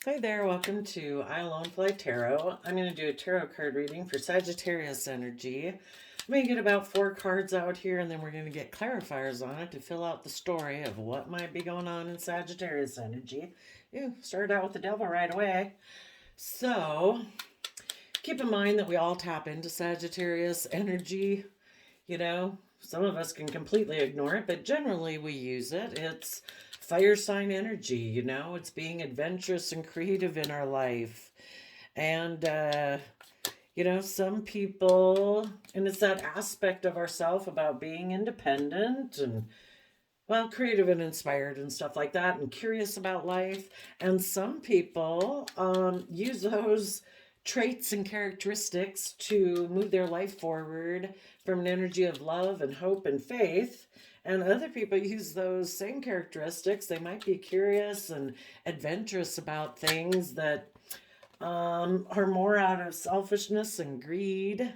Hi there, welcome to I Alone Fly Tarot. I'm going to do a tarot card reading for Sagittarius energy. I'm going to get about 4 cards out here and then we're going to get clarifiers on it to fill out the story of what might be going on in Sagittarius energy. Started out with the devil right away. So, keep in mind that we all tap into Sagittarius energy. Some of us can completely ignore it, but generally we use it. It's fire sign energy, it's being adventurous and creative in our life. And, some people, and it's that aspect of ourself about being independent and, well, creative and inspired and stuff like that, and curious about life. And some people use those traits and characteristics to move their life forward from an energy of love and hope and faith. And other people use those same characteristics. They might be curious and adventurous about things that are more out of selfishness and greed.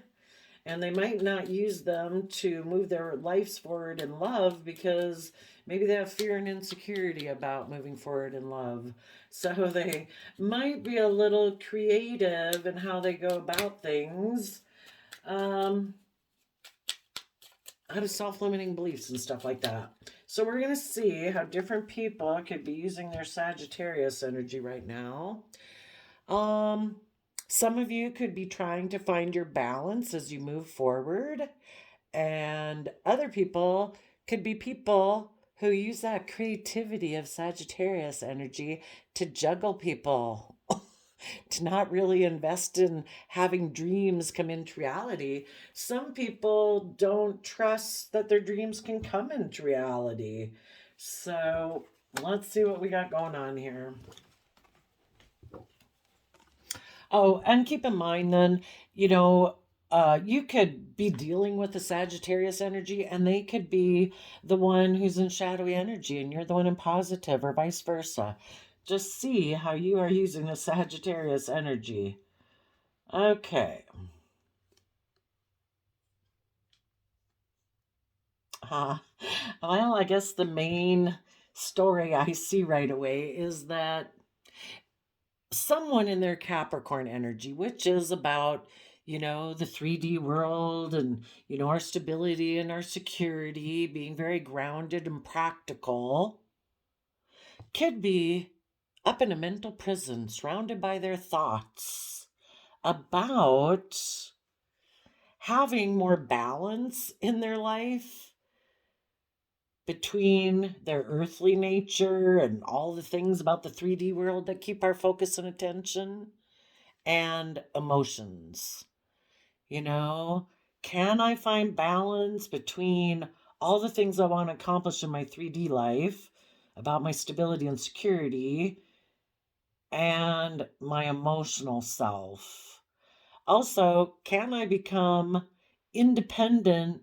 And they might not use them to move their lives forward in love because maybe they have fear and insecurity about moving forward in love. So they might be a little creative in how they go about things, out of self-limiting beliefs and stuff like that. So we're going to see how different people could be using their Sagittarius energy right now. Some of you could be trying to find your balance as you move forward, and other people could be people who use that creativity of Sagittarius energy to juggle people, to not really invest in having dreams come into reality. Some people don't trust that their dreams can come into reality. So let's see what we got going on here. Oh, and keep in mind then, you could be dealing with the Sagittarius energy and they could be the one who's in shadowy energy and you're the one in positive or vice versa. Just see how you are using the Sagittarius energy. Okay. Uh, well, I guess the main story I see right away is that someone in their Capricorn energy, which is about, the 3D world and, our stability and our security, being very grounded and practical, could be up in a mental prison surrounded by their thoughts about having more balance in their life between their earthly nature and all the things about the 3D world that keep our focus and attention and emotions. You know, can I find balance between all the things I want to accomplish in my 3D life about my stability and security and my emotional self? Also, can I become independent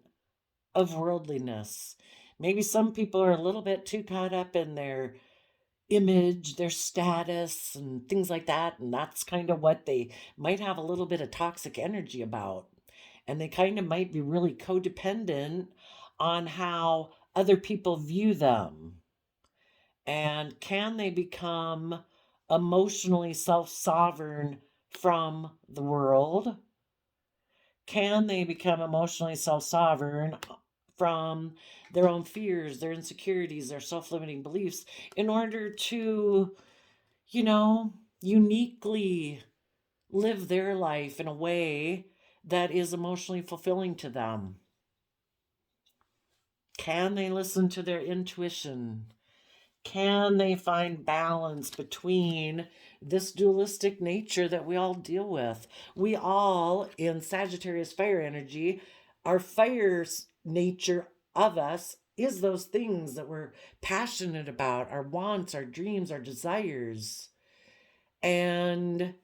of worldliness? Maybe some people are a little bit too caught up in their image, their status, and things like that. And that's kind of what they might have a little bit of toxic energy about. And they kind of might be really codependent on how other people view them. And can they become emotionally self sovereign from the world? Can they become emotionally self sovereign from their own fears, their insecurities, their self limiting beliefs in order to, you know, uniquely live their life in a way that is emotionally fulfilling to them? Can they listen to their intuition? Can they find balance between this dualistic nature that we all deal with? We all, in Sagittarius fire energy, our fire nature of us is those things that we're passionate about, our wants, our dreams, our desires. And,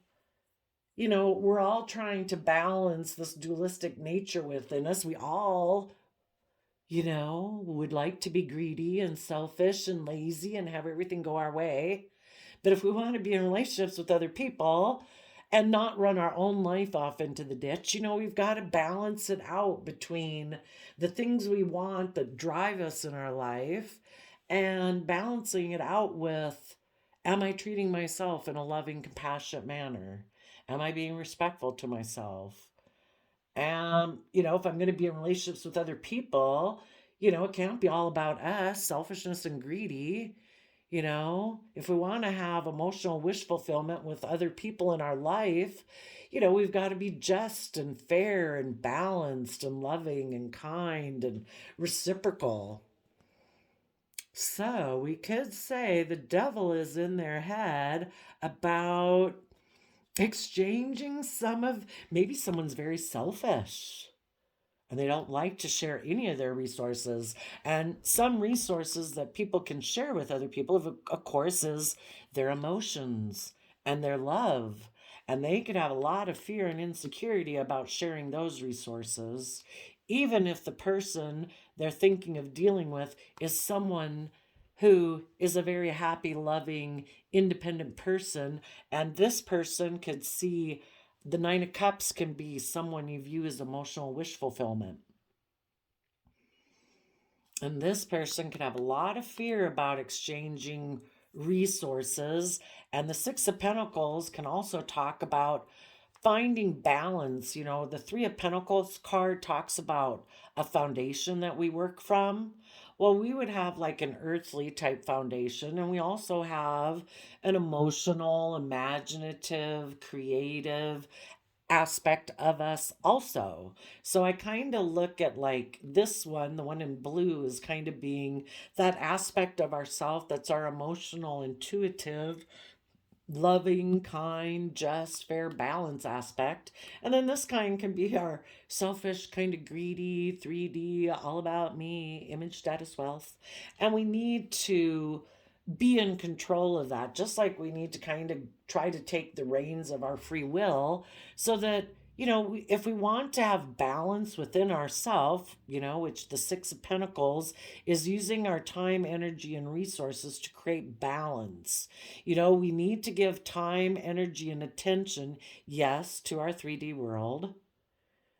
we're all trying to balance this dualistic nature within us. We all would like to be greedy and selfish and lazy and have everything go our way. But if we want to be in relationships with other people and not run our own life off into the ditch, we've got to balance it out between the things we want that drive us in our life and balancing it out with Am I treating myself in a loving, compassionate manner? Am I being respectful to myself? If I'm going to be in relationships with other people, it can't be all about us, selfishness and greedy. If we want to have emotional wish fulfillment with other people in our life, we've got to be just and fair and balanced and loving and kind and reciprocal. So we could say the devil is in their head about exchanging maybe someone's very selfish and they don't like to share any of their resources. And some resources that people can share with other people, of course, is their emotions and their love. And they could have a lot of fear and insecurity about sharing those resources, even if the person they're thinking of dealing with is someone who is a very happy, loving, independent person. And this person could see the Nine of Cups can be someone you view as emotional wish fulfillment. And this person could have a lot of fear about exchanging resources. And the Six of Pentacles can also talk about finding balance. The Three of Pentacles card talks about a foundation that we work from. Well, we would have like an earthly type foundation, and we also have an emotional, imaginative, creative aspect of us also. So I kind of look at like this one, the one in blue, is kind of being that aspect of ourself that's our emotional, intuitive, loving, kind, just, fair, balance aspect. And then this kind can be our selfish, kind of greedy, 3D, all about me, image, status, wealth. And we need to be in control of that, just like we need to kind of try to take the reins of our free will so that if we want to have balance within ourself, which the Six of Pentacles is using our time, energy, and resources to create balance. We need to give time, energy, and attention, yes, to our 3D world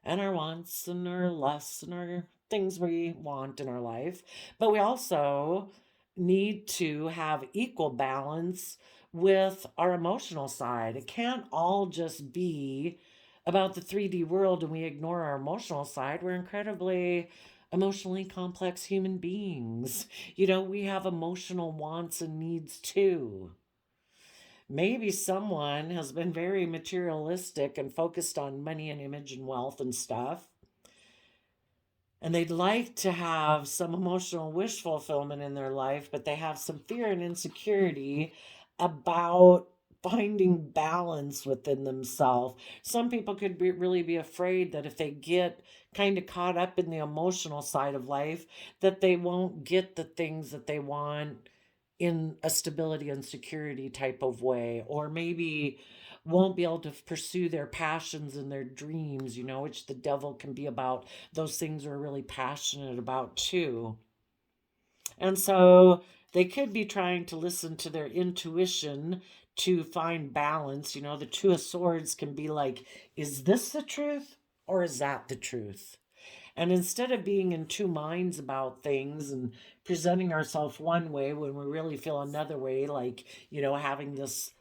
and our wants and our lusts and our things we want in our life. But we also need to have equal balance with our emotional side. It can't all just be about the 3D world and we ignore our emotional side. We're incredibly emotionally complex human beings. We have emotional wants and needs too. Maybe someone has been very materialistic and focused on money and image and wealth and stuff. And they'd like to have some emotional wish fulfillment in their life, but they have some fear and insecurity about finding balance within themselves. Some people could really be afraid that if they get kind of caught up in the emotional side of life, that they won't get the things that they want in a stability and security type of way, or maybe won't be able to pursue their passions and their dreams, which the devil can be about. Those things we're really passionate about too. And so they could be trying to listen to their intuition to find balance. The Two of Swords can be like, is this the truth or is that the truth? And instead of being in two minds about things and presenting ourselves one way when we really feel another way, like, having this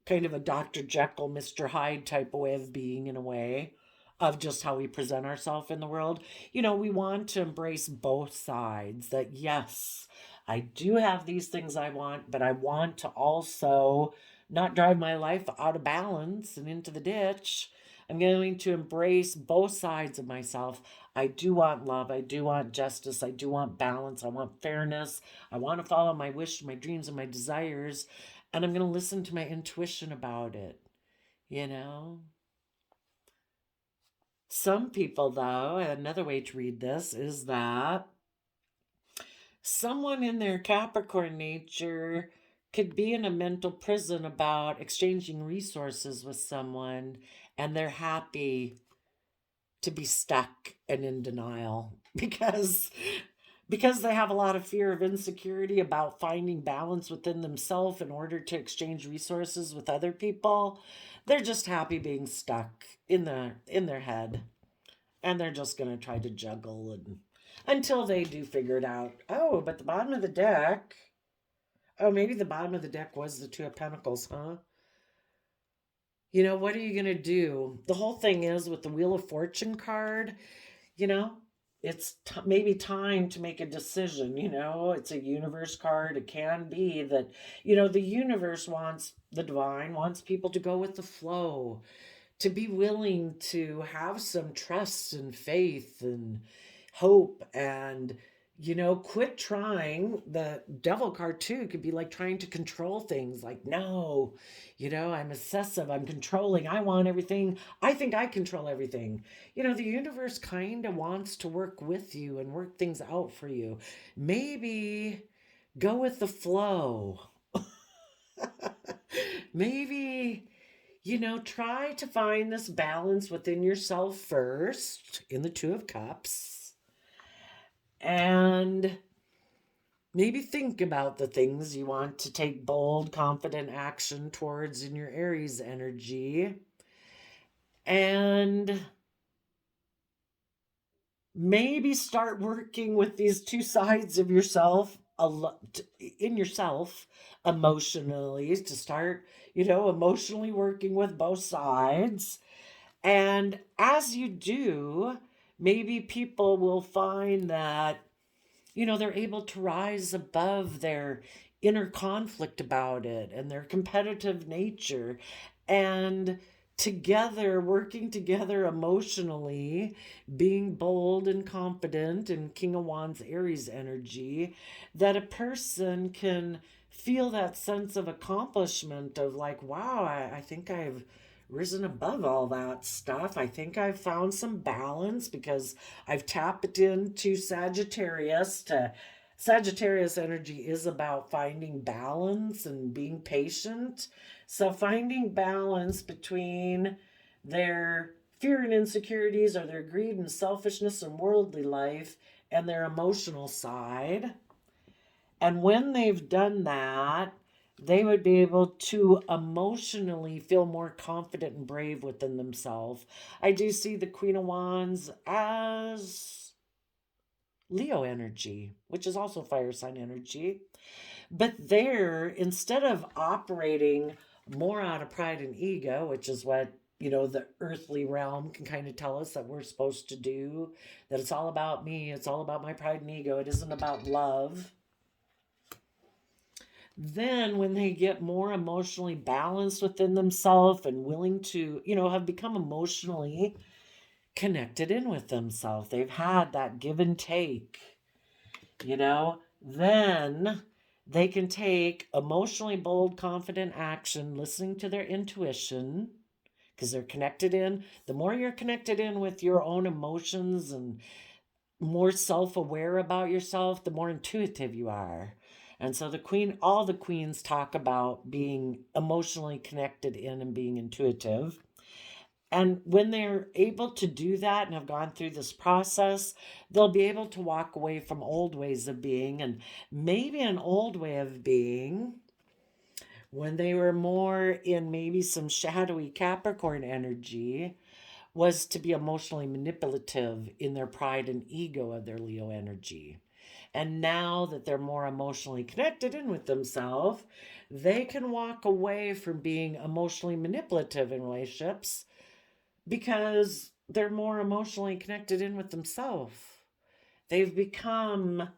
kind of a Dr. Jekyll, Mr. Hyde type of way of being, in a way, of just how we present ourselves in the world. We want to embrace both sides, that yes, I do have these things I want, but I want to also not drive my life out of balance and into the ditch. I'm going to embrace both sides of myself. I do want love. I do want justice. I do want balance. I want fairness. I want to follow my wish, my dreams, and my desires. And I'm going to listen to my intuition about it. Some people, though, another way to read this is that someone in their Capricorn nature could be in a mental prison about exchanging resources with someone, and they're happy to be stuck and in denial because they have a lot of fear of insecurity about finding balance within themselves in order to exchange resources with other people. They're just happy being stuck in their head, and they're just going to try to juggle and until they do figure it out. Oh, but the bottom of the deck, Oh, maybe the bottom of the deck was the Two of Pentacles, huh? What are you going to do? The whole thing is with the Wheel of Fortune card, you know, it's maybe time to make a decision. It's a universe card. It can be that, the universe wants, the divine wants people to go with the flow, to be willing to have some trust and faith and hope and quit trying. The devil card too could be like trying to control things, like, no, I'm obsessive, I'm controlling, I want everything, I think I control everything. The universe kind of wants to work with you and work things out for you. Maybe go with the flow. Maybe try to find this balance within yourself first in the Two of Cups. And maybe think about the things you want to take bold, confident action towards in your Aries energy. And maybe start working with these two sides of yourself in yourself emotionally, to start, emotionally working with both sides. And as you do, maybe people will find that, they're able to rise above their inner conflict about it and their competitive nature, and together, working together emotionally, being bold and confident in King of Wands Aries energy, that a person can feel that sense of accomplishment of like, wow, I think I've risen above all that stuff. I think I've found some balance because I've tapped into Sagittarius. Sagittarius energy is about finding balance and being patient. So finding balance between their fear and insecurities, or their greed and selfishness and worldly life, and their emotional side. And when they've done that, they would be able to emotionally feel more confident and brave within themselves. I do see the Queen of Wands as Leo energy, which is also fire sign energy. But there, instead of operating more out of pride and ego, which is what, the earthly realm can kind of tell us that we're supposed to do, that it's all about me, it's all about my pride and ego, it isn't about love. Then when they get more emotionally balanced within themselves and willing to, have become emotionally connected in with themselves, they've had that give and take, then they can take emotionally bold, confident action, listening to their intuition, because they're connected in. The more you're connected in with your own emotions and more self-aware about yourself, the more intuitive you are. And so all the queens talk about being emotionally connected in and being intuitive. And when they're able to do that and have gone through this process, they'll be able to walk away from old ways of being. And maybe an old way of being, when they were more in maybe some shadowy Capricorn energy, was to be emotionally manipulative in their pride and ego of their Leo energy. And now that they're more emotionally connected in with themselves, they can walk away from being emotionally manipulative in relationships because they're more emotionally connected in with themselves. They've become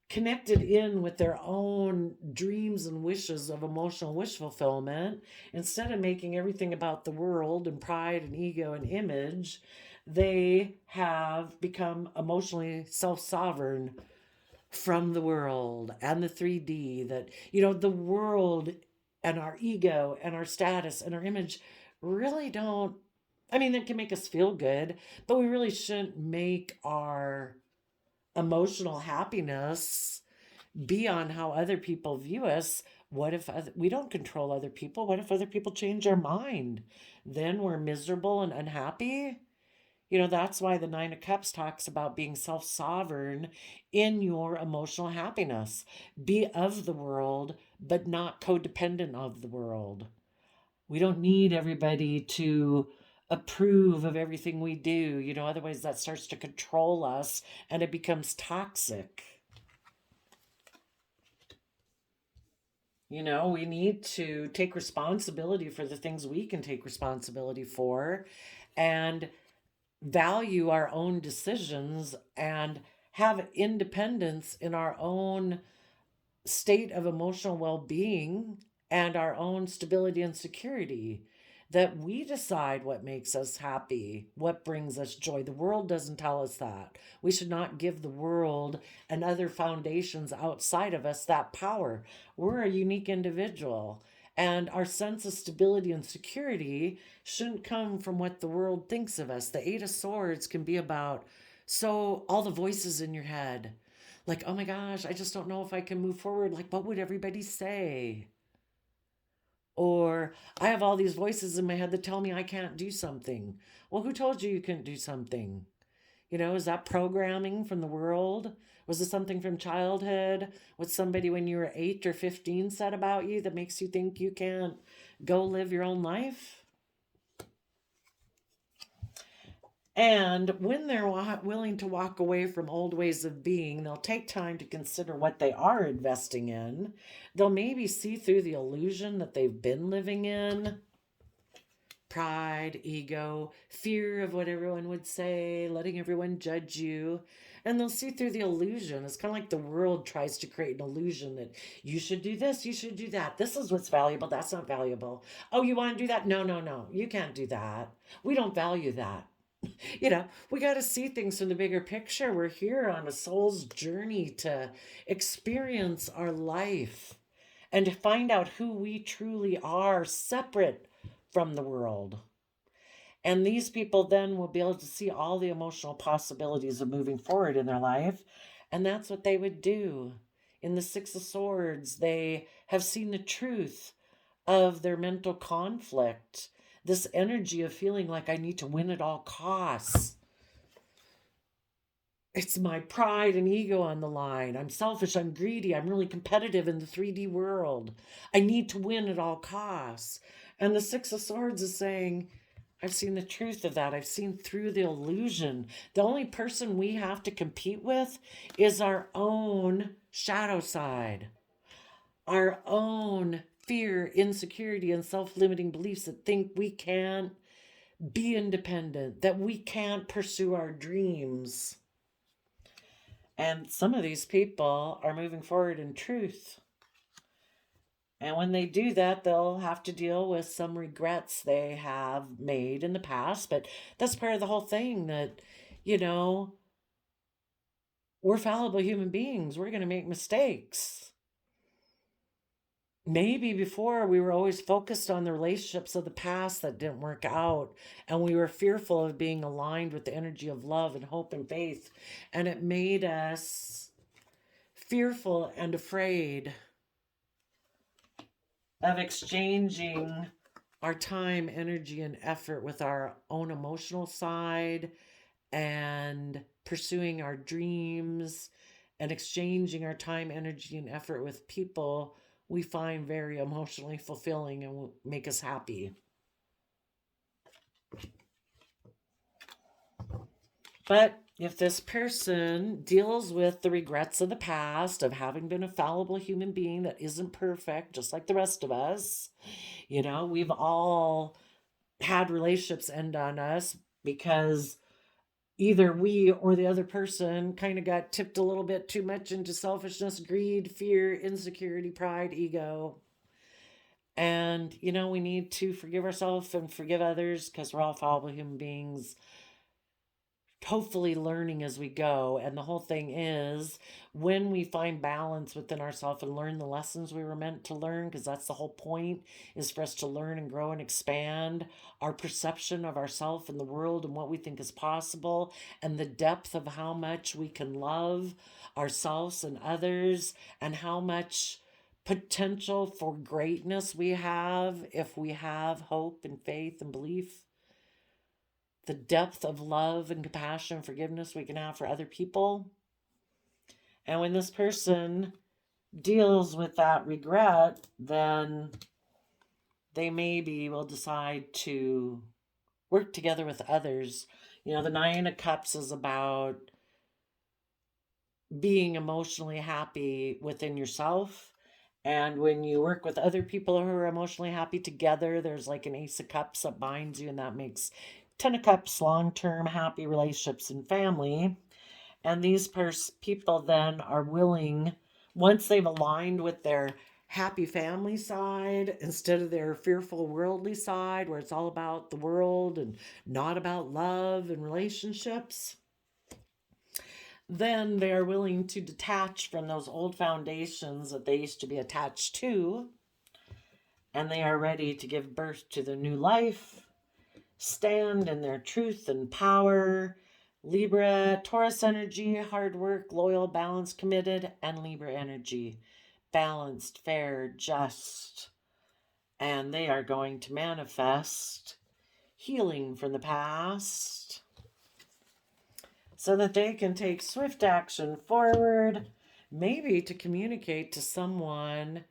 connected in with their own dreams and wishes of emotional wish fulfillment. Instead of making everything about the world and pride and ego and image, they have become emotionally self-sovereign from the world and the 3D. That, the world and our ego and our status and our image really don't, it can make us feel good, but we really shouldn't make our emotional happiness be on how other people view us. What if we don't control other people? What if other people change their mind? Then we're miserable and unhappy. That's why the Nine of Cups talks about being self-sovereign in your emotional happiness. Be of the world, but not codependent of the world. We don't need everybody to approve of everything we do, otherwise that starts to control us and it becomes toxic. You know, we need to take responsibility for the things we can take responsibility for and value our own decisions and have independence in our own state of emotional well being and our own stability and security. That we decide what makes us happy, what brings us joy. The world doesn't tell us that. We should not give the world and other foundations outside of us that power. We're a unique individual. And our sense of stability and security shouldn't come from what the world thinks of us. The Eight of Swords can be about all the voices in your head, like, oh my gosh, I just don't know if I can move forward. Like, what would everybody say? Or I have all these voices in my head that tell me I can't do something. Well, who told you you couldn't do something? You know, is that programming from the world? Was it something from childhood? What somebody when you were 8 or 15 said about you that makes you think you can't go live your own life? And when they're willing to walk away from old ways of being, they'll take time to consider what they are investing in. They'll maybe see through the illusion that they've been living in: pride, ego, fear of what everyone would say, letting everyone judge you. And they'll see through the illusion. It's kind of like the world tries to create an illusion that you should do this, you should do that. This is what's valuable, that's not valuable. Oh, you want to do that? No, no, no. You can't do that. We don't value that. You know, we got to see things from the bigger picture. We're here on a soul's journey to experience our life and to find out who we truly are, separate from the world. And these people then will be able to see all the emotional possibilities of moving forward in their life. And that's what they would do. In the Six of Swords, they have seen the truth of their mental conflict, this energy of feeling like I need to win at all costs. It's my pride and ego on the line. I'm selfish, I'm greedy, I'm really competitive in the 3D world. I need to win at all costs. And the Six of Swords is saying, I've seen the truth of that. I've seen through the illusion. The only person we have to compete with is our own shadow side, our own fear, insecurity, and self limiting beliefs that think we can't be independent, that we can't pursue our dreams. And some of these people are moving forward in truth. And when they do that, they'll have to deal with some regrets they have made in the past. But that's part of the whole thing, that, you know, we're fallible human beings. We're going to make mistakes. Maybe before we were always focused on the relationships of the past that didn't work out, and we were fearful of being aligned with the energy of love and hope and faith, and it made us fearful and afraid of exchanging our time, energy, and effort with our own emotional side and pursuing our dreams and exchanging our time, energy, and effort with people we find very emotionally fulfilling and will make us happy. But if this person deals with the regrets of the past, of having been a fallible human being that isn't perfect, just like the rest of us, you know, we've all had relationships end on us because either we or the other person kind of got tipped a little bit too much into selfishness, greed, fear, insecurity, pride, ego. And, you know, we need to forgive ourselves and forgive others because we're all fallible human beings, hopefully learning as we go. And the whole thing is, when we find balance within ourselves and learn the lessons we were meant to learn, because that's the whole point, is for us to learn and grow and expand our perception of ourselves and the world and what we think is possible, and the depth of how much we can love ourselves and others, and how much potential for greatness we have if we have hope and faith and belief, the depth of love and compassion and forgiveness we can have for other people. And when this person deals with that regret, then they maybe will decide to work together with others. You know, the Nine of Cups is about being emotionally happy within yourself And when you work with other people who are emotionally happy together, there's like an Ace of Cups that binds you, and that makes Ten of Cups long-term happy relationships and family. And these people then are willing, once they've aligned with their happy family side instead of their fearful worldly side, where it's all about the world and not about love and relationships, then they are willing to detach from those old foundations that they used to be attached to, and they are ready to give birth to the new life, stand in their truth and power. Libra, Taurus energy, hard work, loyal, balanced, committed, and Libra energy, balanced, fair, just. And they are going to manifest healing from the past so that they can take swift action forward, maybe to communicate to someone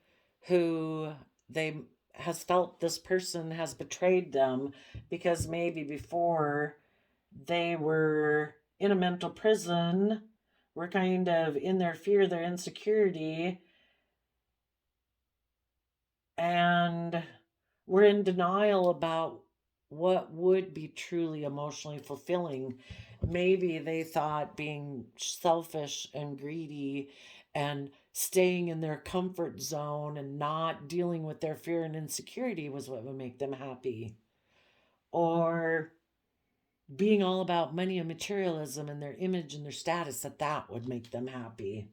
who they has felt this person has betrayed them, because maybe before they were in a mental prison, were kind of in their fear, their insecurity, and were in denial about what would be truly emotionally fulfilling. Maybe they thought being selfish and greedy and staying in their comfort zone and not dealing with their fear and insecurity was what would make them happy. Or being all about money and materialism and their image and their status, that would make them happy.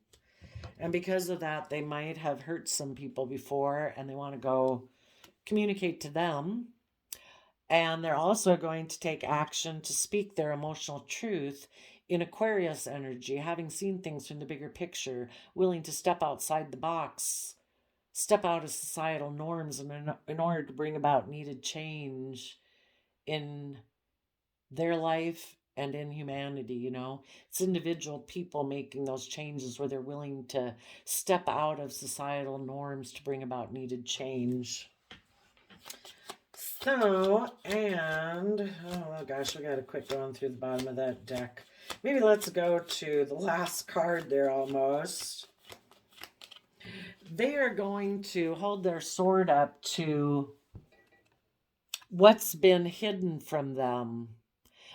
And because of that, they might have hurt some people before, and they want to go communicate to them. And they're also going to take action to speak their emotional truth in Aquarius energy, having seen things from the bigger picture, willing to step outside the box, step out of societal norms in order to bring about needed change in their life and in humanity. It's individual people making those changes where they're willing to step out of societal norms to bring about needed change. So, and oh gosh, we got to quit going through the bottom of that deck. Maybe let's go to the last card there almost. They are going to hold their sword up to what's been hidden from them,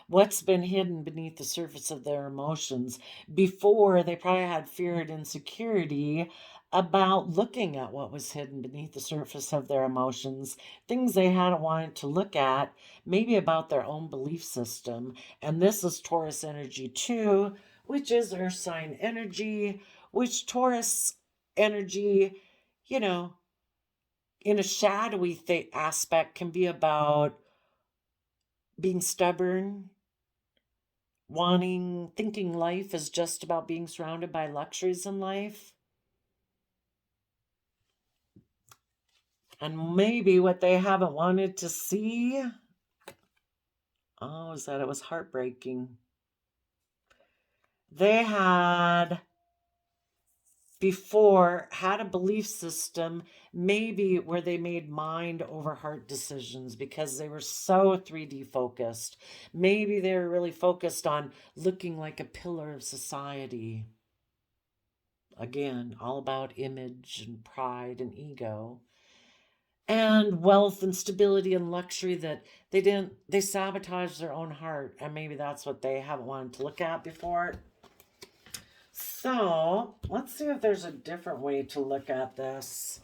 what's been hidden beneath the surface of their emotions. Before, they probably had fear and insecurity about looking at what was hidden beneath the surface of their emotions, things they hadn't wanted to look at, maybe about their own belief system. And this is Taurus energy too, which is earth sign energy, which Taurus energy, in a shadowy aspect, can be about being stubborn, thinking life is just about being surrounded by luxuries in life. And maybe what they haven't wanted to see, is that it was heartbreaking. They had before had a belief system maybe where they made mind over heart decisions because they were so 3D focused. Maybe they were really focused on looking like a pillar of society. Again, all about image and pride and ego. And wealth and stability and luxury that they sabotaged their own heart. And maybe that's what they haven't wanted to look at before. So let's see if there's a different way to look at this.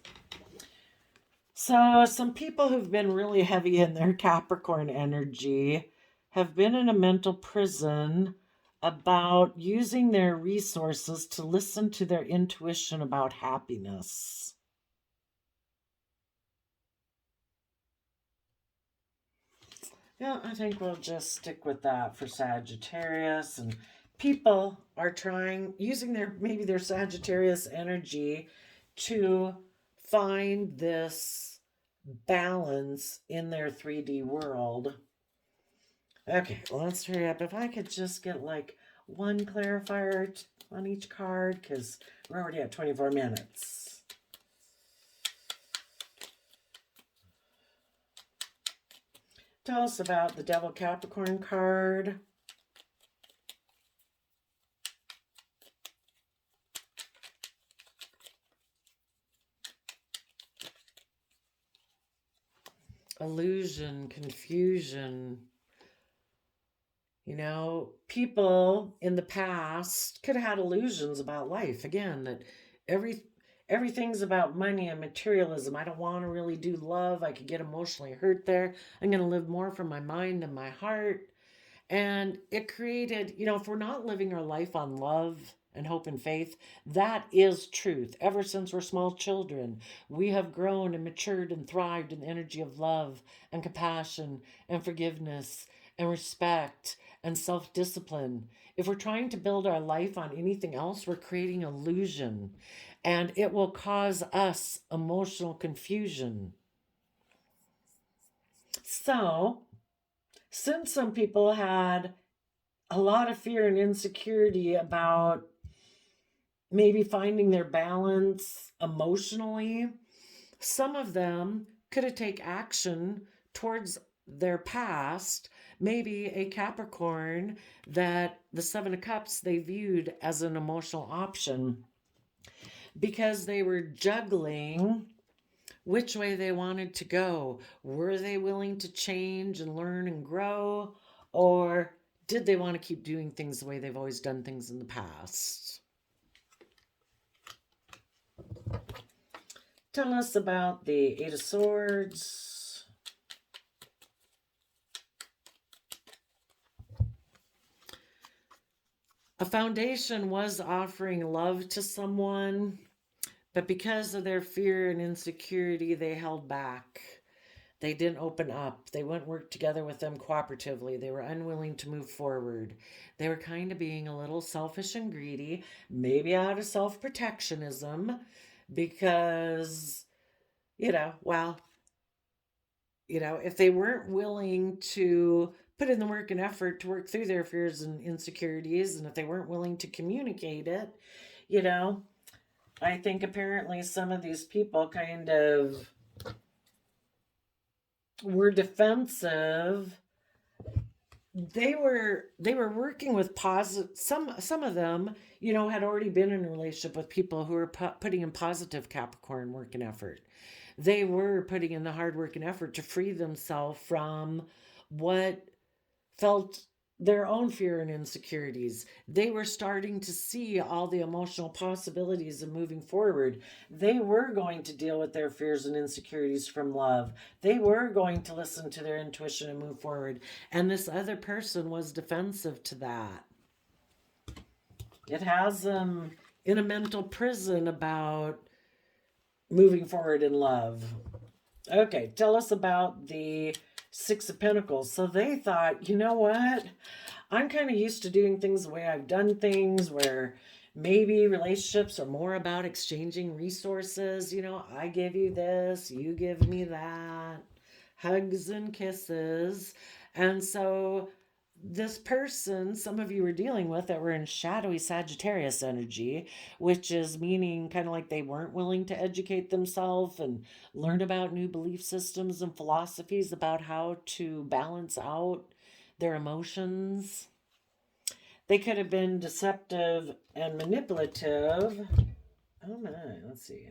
So some people who've been really heavy in their Capricorn energy have been in a mental prison about using their resources to listen to their intuition about happiness. Yeah, I think we'll just stick with that for Sagittarius. And people are using maybe their Sagittarius energy to find this balance in their 3D world. Okay, let's hurry up. If I could just get like one clarifier on each card, because we're already at 24 minutes. Tell us about the Devil Capricorn card. illusion, confusion. You know, people in the past could have had illusions about life. Again, that every everything's about money and materialism. I don't want to really do love. I could get emotionally hurt there. I'm going to live more from my mind and my heart. And it created, you know, if we're not living our life on love and hope and faith, that is truth. Ever since we're small children, we have grown and matured and thrived in the energy of love and compassion and forgiveness and respect and self discipline. If we're trying to build our life on anything else, we're creating illusion and it will cause us emotional confusion. So, since some people had a lot of fear and insecurity about maybe finding their balance emotionally, some of them could have taken action towards their past, maybe a Capricorn that the Seven of Cups they viewed as an emotional option because they were juggling which way they wanted to go. Were they willing to change and learn and grow? Or did they want to keep doing things the way they've always done things in the past? Tell us about the Eight of Swords. A foundation was offering love to someone, but because of their fear and insecurity, they held back. They didn't open up. They wouldn't work together with them cooperatively. They were unwilling to move forward. They were kind of being a little selfish and greedy, maybe out of self protectionism, because, well, if they weren't willing to put in the work and effort to work through their fears and insecurities, and if they weren't willing to communicate it, I think apparently some of these people kind of were defensive. They were working with positive. Some of them, had already been in a relationship with people who were putting in positive Capricorn work and effort. They were putting in the hard work and effort to free themselves from what felt their own fear and insecurities. They were starting to see all the emotional possibilities of moving forward. They were going to deal with their fears and insecurities from love. They were going to listen to their intuition and move forward. And this other person was defensive to that. It has them in a mental prison about moving forward in love. Okay, tell us about the Six of Pentacles. So they thought, you know what? I'm kind of used to doing things the way I've done things, where maybe relationships are more about exchanging resources. I give you this, you give me that, hugs and kisses. And so this person, some of you were dealing with that were in shadowy Sagittarius energy, which is meaning kind of like they weren't willing to educate themselves and learn about new belief systems and philosophies about how to balance out their emotions. They could have been deceptive and manipulative. Oh my, let's see.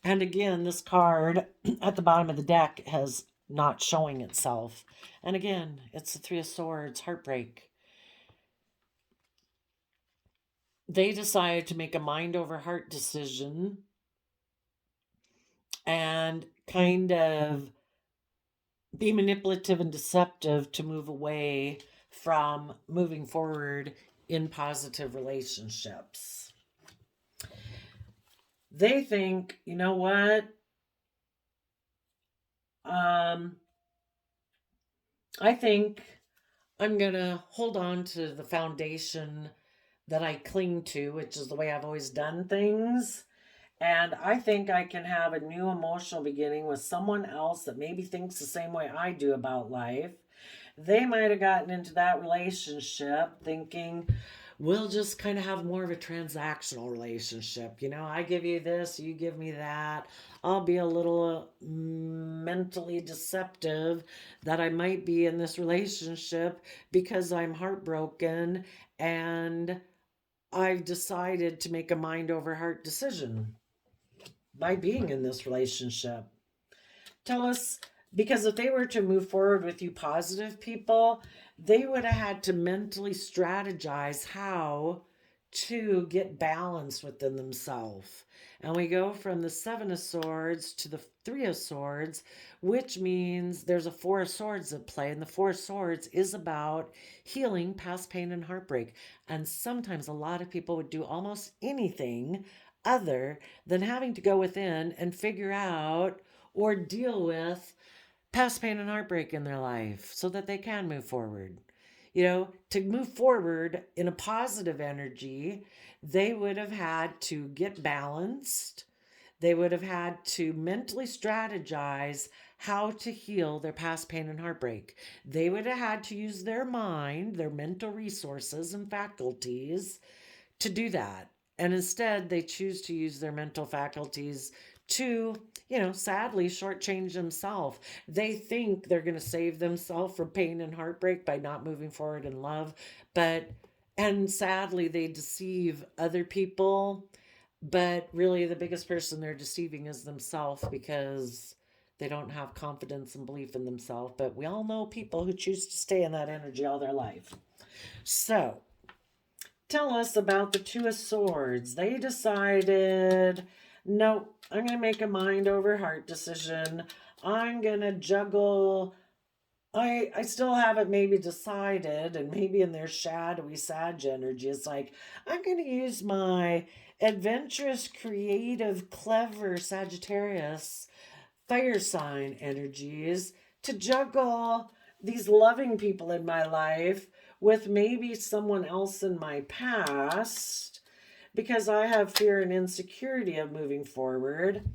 And again, this card at the bottom of the deck has not showing itself. And again, it's the Three of Swords, heartbreak. They decided to make a mind over heart decision and kind of be manipulative and deceptive to move away from moving forward in positive relationships. They think, you know what? I think I'm going to hold on to the foundation that I cling to, which is the way I've always done things. And I think I can have a new emotional beginning with someone else that maybe thinks the same way I do about life. They might have gotten into that relationship thinking, we'll just kind of have more of a transactional relationship. I give you this, you give me that. I'll be a little mentally deceptive that I might be in this relationship because I'm heartbroken and I've decided to make a mind over heart decision by being in this relationship. Tell us Because if they were to move forward with you positive people, they would have had to mentally strategize how to get balance within themselves. And we go from the Seven of Swords to the Three of Swords, which means there's a Four of Swords at play. And the Four of Swords is about healing past pain and heartbreak. And sometimes a lot of people would do almost anything other than having to go within and figure out or deal with past pain and heartbreak in their life so that they can move forward. To move forward in a positive energy, they would have had to get balanced. They would have had to mentally strategize how to heal their past pain and heartbreak. They would have had to use their mind, their mental resources and faculties to do that. And instead, they choose to use their mental faculties to, sadly shortchange themselves. They think they're going to save themselves from pain and heartbreak by not moving forward in love. And sadly, they deceive other people. But really, the biggest person they're deceiving is themselves because they don't have confidence and belief in themselves. But we all know people who choose to stay in that energy all their life. So, tell us about the Two of Swords. They decided, no, I'm going to make a mind over heart decision. I'm going to juggle. I still haven't maybe decided, and maybe in their shadowy Sag energy, it's like, I'm going to use my adventurous, creative, clever Sagittarius fire sign energies to juggle these loving people in my life with maybe someone else in my past because I have fear and insecurity of moving forward.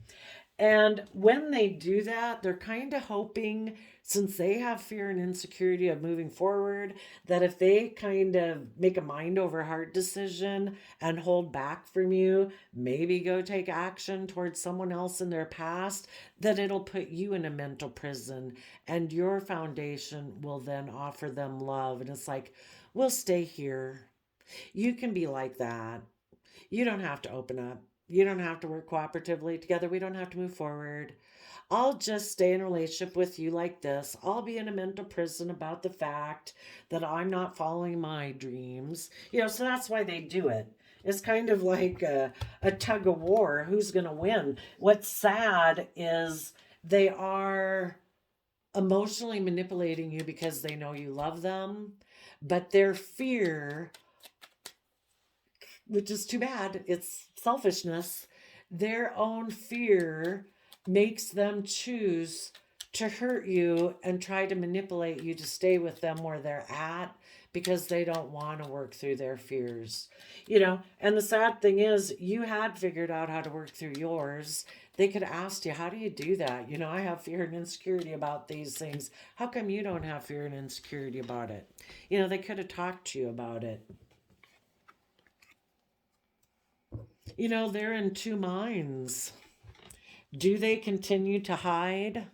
And when they do that, they're kind of hoping, since they have fear and insecurity of moving forward, that if they kind of make a mind over heart decision and hold back from you, maybe go take action towards someone else in their past, that it'll put you in a mental prison and your foundation will then offer them love. And it's like, we'll stay here. You can be like that. You don't have to open up. You don't have to work cooperatively together. We don't have to move forward. I'll just stay in a relationship with you like this. I'll be in a mental prison about the fact that I'm not following my dreams. So that's why they do it. It's kind of like a tug of war. Who's going to win? What's sad is they are emotionally manipulating you because they know you love them, but their fear, which is too bad, it's selfishness, their own fear makes them choose to hurt you and try to manipulate you to stay with them where they're at because they don't want to work through their fears. And the sad thing is, you had figured out how to work through yours. They could have asked you, how do you do that? I have fear and insecurity about these things. How come you don't have fear and insecurity about it? They could have talked to you about it. They're in two minds. Do they continue to hide?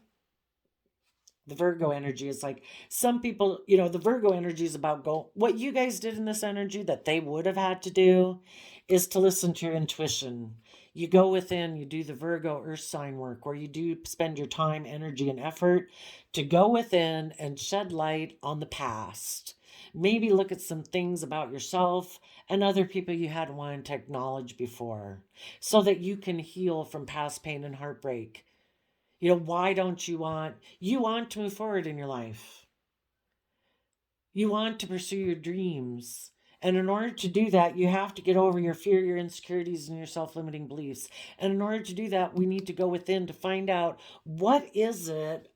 The Virgo energy is like, some people, the Virgo energy is about what you guys did in this energy that they would have had to do is to listen to your intuition. You go within, you do the Virgo earth sign work where you do spend your time, energy, and effort to go within and shed light on the past. Maybe look at some things about yourself and other people you hadn't wanted to acknowledge before so that you can heal from past pain and heartbreak. Why don't you want to move forward in your life? You want to pursue your dreams. And in order to do that, you have to get over your fear, your insecurities, and your self-limiting beliefs. And in order to do that, we need to go within to find out, what is it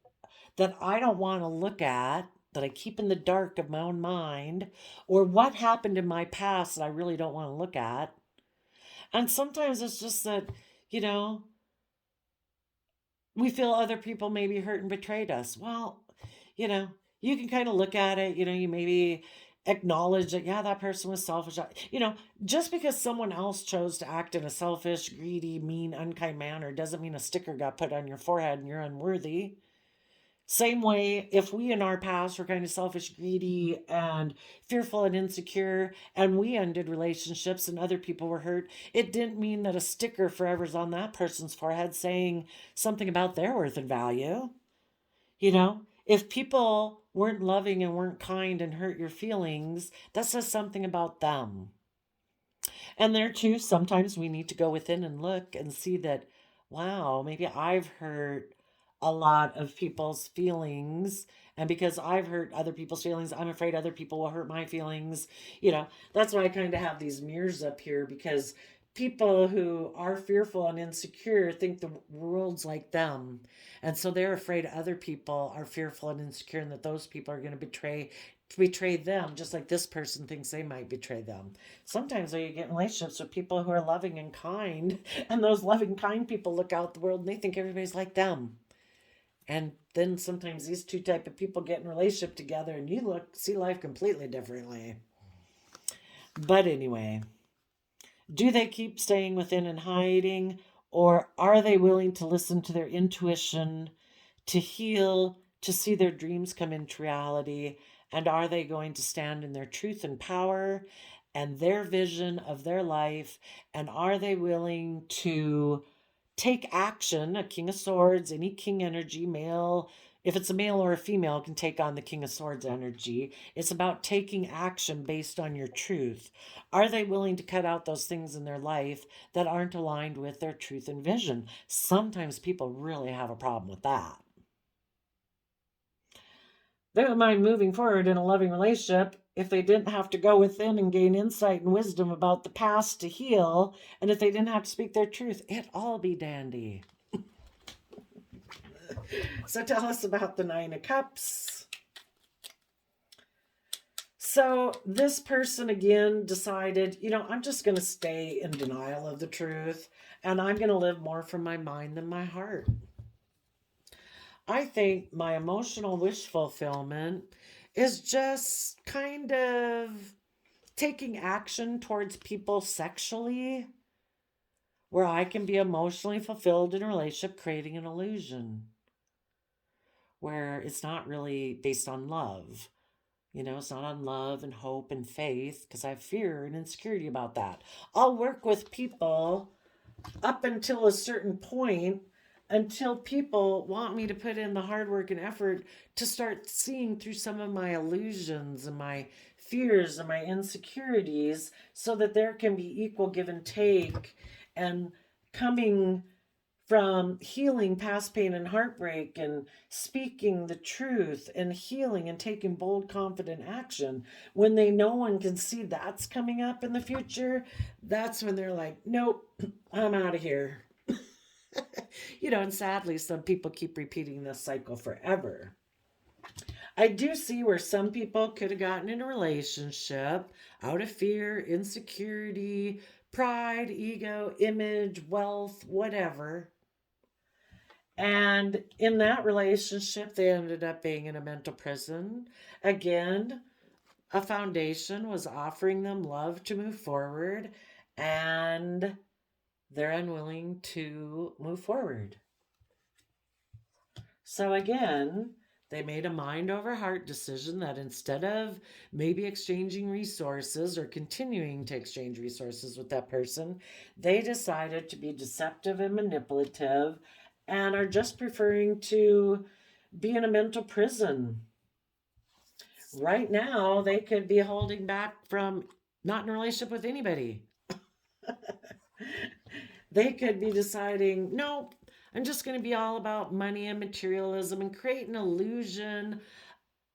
that I don't want to look at, that I keep in the dark of my own mind, or what happened in my past that I really don't want to look at. And sometimes it's just that, we feel other people maybe hurt and betrayed us. Well, you can kind of look at it, you maybe acknowledge that, yeah, that person was selfish. Just because someone else chose to act in a selfish, greedy, mean, unkind manner doesn't mean a sticker got put on your forehead and you're unworthy. Same way, if we in our past were kind of selfish, greedy, and fearful and insecure, and we ended relationships and other people were hurt, it didn't mean that a sticker forever's on that person's forehead saying something about their worth and value. You know, if people weren't loving and weren't kind and hurt your feelings, that says something about them. And there too, sometimes we need to go within and look and see that, wow, maybe I've hurt a lot of people's feelings. And because I've hurt other people's feelings, I'm afraid other people will hurt my feelings. That's why I kind of have these mirrors up here, because people who are fearful and insecure think the world's like them. And so they're afraid other people are fearful and insecure and that those people are going to betray them, just like this person thinks they might betray them. Sometimes you get in relationships with people who are loving and kind, and those loving, kind people look out the world and they think everybody's like them. And then sometimes these two type of people get in relationship together and you see life completely differently. But anyway, do they keep staying within and hiding, or are they willing to listen to their intuition, to heal, to see their dreams come into reality? And are they going to stand in their truth and power and their vision of their life? And are they willing to take action? A King of Swords, any King energy, male, if it's a male or a female, can take on the King of Swords energy. It's about taking action based on your truth. Are they willing to cut out those things in their life that aren't aligned with their truth and vision? Sometimes people really have a problem with that. They would mind moving forward in a loving relationship if they didn't have to go within and gain insight and wisdom about the past to heal, and if they didn't have to speak their truth. It'd all be dandy. So tell us about the Nine of Cups. So this person again decided, I'm just going to stay in denial of the truth, and I'm going to live more from my mind than my heart. I think my emotional wish fulfillment is just kind of taking action towards people sexually, where I can be emotionally fulfilled in a relationship, creating an illusion where it's not really based on love. It's not on love and hope and faith, because I have fear and insecurity about that. I'll work with people up until a certain point, until people want me to put in the hard work and effort to start seeing through some of my illusions and my fears and my insecurities, so that there can be equal give and take, and coming from healing past pain and heartbreak and speaking the truth and healing and taking bold, confident action. When no one can see that's coming up in the future, that's when they're like, nope, I'm out of here. And sadly, some people keep repeating this cycle forever. I do see where some people could have gotten in a relationship out of fear, insecurity, pride, ego, image, wealth, whatever. And in that relationship, they ended up being in a mental prison. Again, a foundation was offering them love to move forward, and they're unwilling to move forward. So again, they made a mind over heart decision that instead of maybe exchanging resources or continuing to exchange resources with that person, they decided to be deceptive and manipulative and are just preferring to be in a mental prison. Right now, they could be holding back from not in a relationship with anybody. They could be deciding, no, I'm just going to be all about money and materialism and create an illusion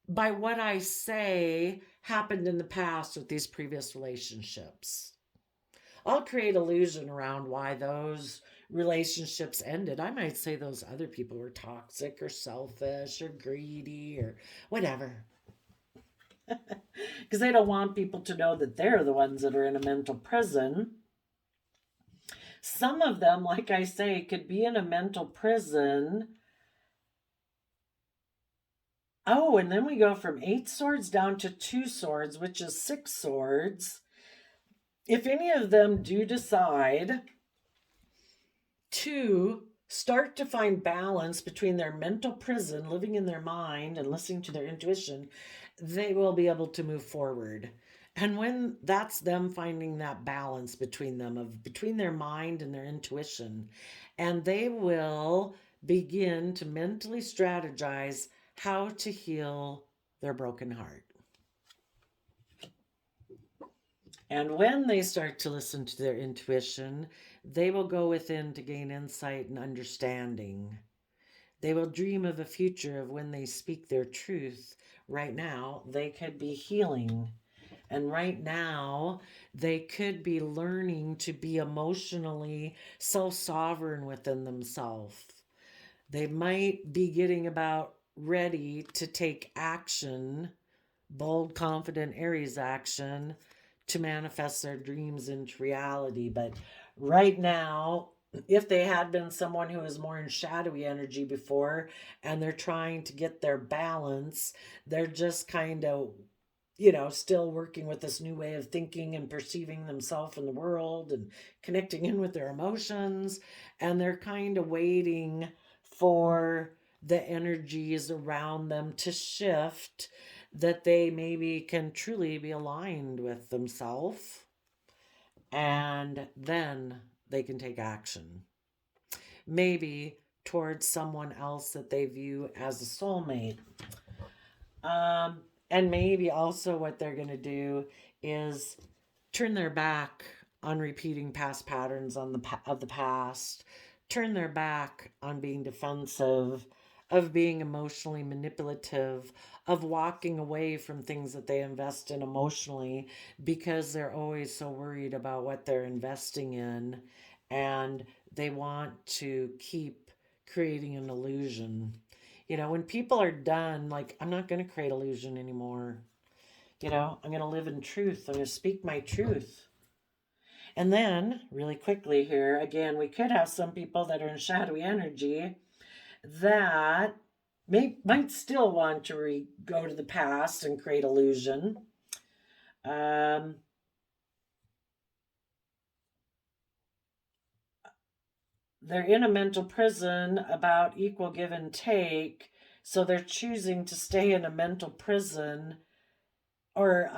by what I say happened in the past with these previous relationships. I'll create illusion around why those relationships ended. I might say those other people were toxic or selfish or greedy or whatever. Because they don't want people to know that they're the ones that are in a mental prison. Some of them, like I say, could be in a mental prison. Oh, and then we go from 8 swords down to 2 swords, which is 6 swords. If any of them do decide to start to find balance between their mental prison, living in their mind and listening to their intuition, they will be able to move forward. And when that's them finding that balance between them, between their mind and their intuition, and they will begin to mentally strategize how to heal their broken heart. And when they start to listen to their intuition, they will go within to gain insight and understanding. They will dream of a future of when they speak their truth. Right now, they could be healing. And right now, they could be learning to be emotionally self-sovereign within themselves. They might be getting about ready to take action, bold, confident Aries action, to manifest their dreams into reality. But right now, if they had been someone who was more in shadowy energy before and they're trying to get their balance, they're just kind of, still working with this new way of thinking and perceiving themselves in the world and connecting in with their emotions. And they're kind of waiting for the energies around them to shift, that they maybe can truly be aligned with themselves, and then they can take action. Maybe towards someone else that they view as a soulmate. And maybe also what they're going to do is turn their back on repeating past patterns of the past, turn their back on being defensive, of being emotionally manipulative, of walking away from things that they invest in emotionally because they're always so worried about what they're investing in, and they want to keep creating an illusion. When people are done, like, I'm not going to create illusion anymore. I'm going to live in truth. I'm going to speak my truth. And then, really quickly here, again, we could have some people that are in shadowy energy that might still want to go to the past and create illusion. They're in a mental prison about equal give and take, so they're choosing to stay in a mental prison or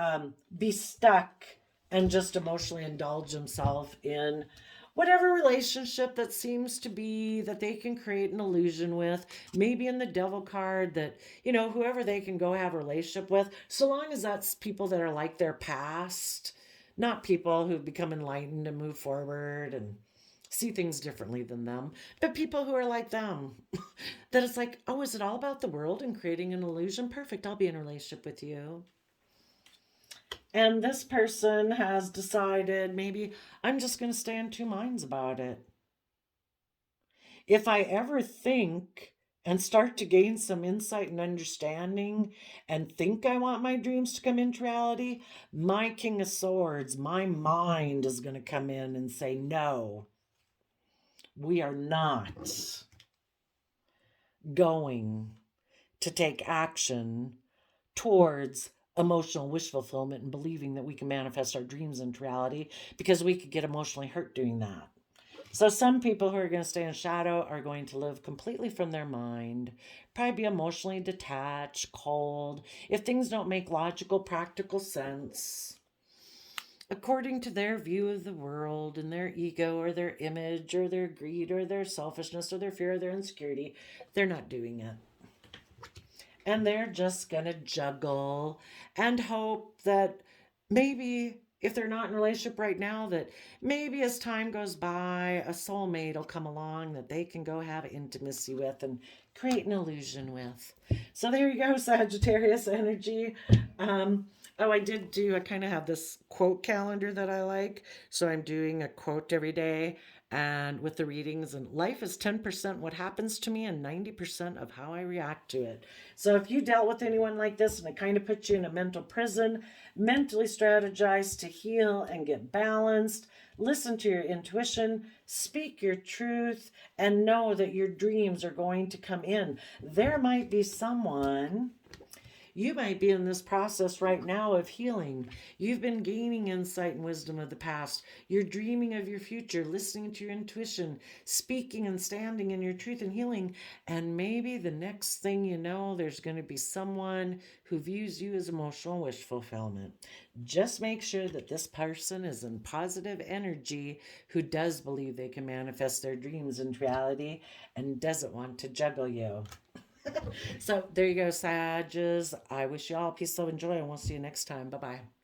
be stuck and just emotionally indulge themselves in whatever relationship that seems to be that they can create an illusion with. Maybe in the devil card that, whoever they can go have a relationship with, so long as that's people that are like their past, not people who've become enlightened and move forward and see things differently than them, but people who are like them. That it's like, oh, is it all about the world and creating an illusion? Perfect, I'll be in a relationship with you. And this person has decided, maybe I'm just going to stay in two minds about it. If I ever think and start to gain some insight and understanding and think I want my dreams to come into reality, my King of Swords, my mind is going to come in and say, no, we are not going to take action towards emotional wish fulfillment and believing that we can manifest our dreams into reality, because we could get emotionally hurt doing that. So some people who are going to stay in shadow are going to live completely from their mind, probably be emotionally detached, cold, if things don't make logical, practical sense, according to their view of the world and their ego or their image or their greed or their selfishness or their fear or their insecurity. They're not doing it. And they're just going to juggle and hope that maybe if they're not in a relationship right now, that maybe as time goes by, a soulmate will come along that they can go have intimacy with and create an illusion with. So there you go, Sagittarius energy. I kind of have this quote calendar that I like. So I'm doing a quote every day, and with the readings, and life is 10% what happens to me and 90% of how I react to it. So if you dealt with anyone like this and it kind of puts you in a mental prison, mentally strategize to heal and get balanced, listen to your intuition, speak your truth, and know that your dreams are going to come in. There might be someone You might be in this process right now of healing. You've been gaining insight and wisdom of the past. You're dreaming of your future, listening to your intuition, speaking and standing in your truth and healing. And maybe the next thing you know, there's going to be someone who views you as emotional wish fulfillment. Just make sure that this person is in positive energy, who does believe they can manifest their dreams into reality and doesn't want to juggle you. So there you go, Sages. I wish you all peace, love, and joy, and we'll see you next time. Bye bye.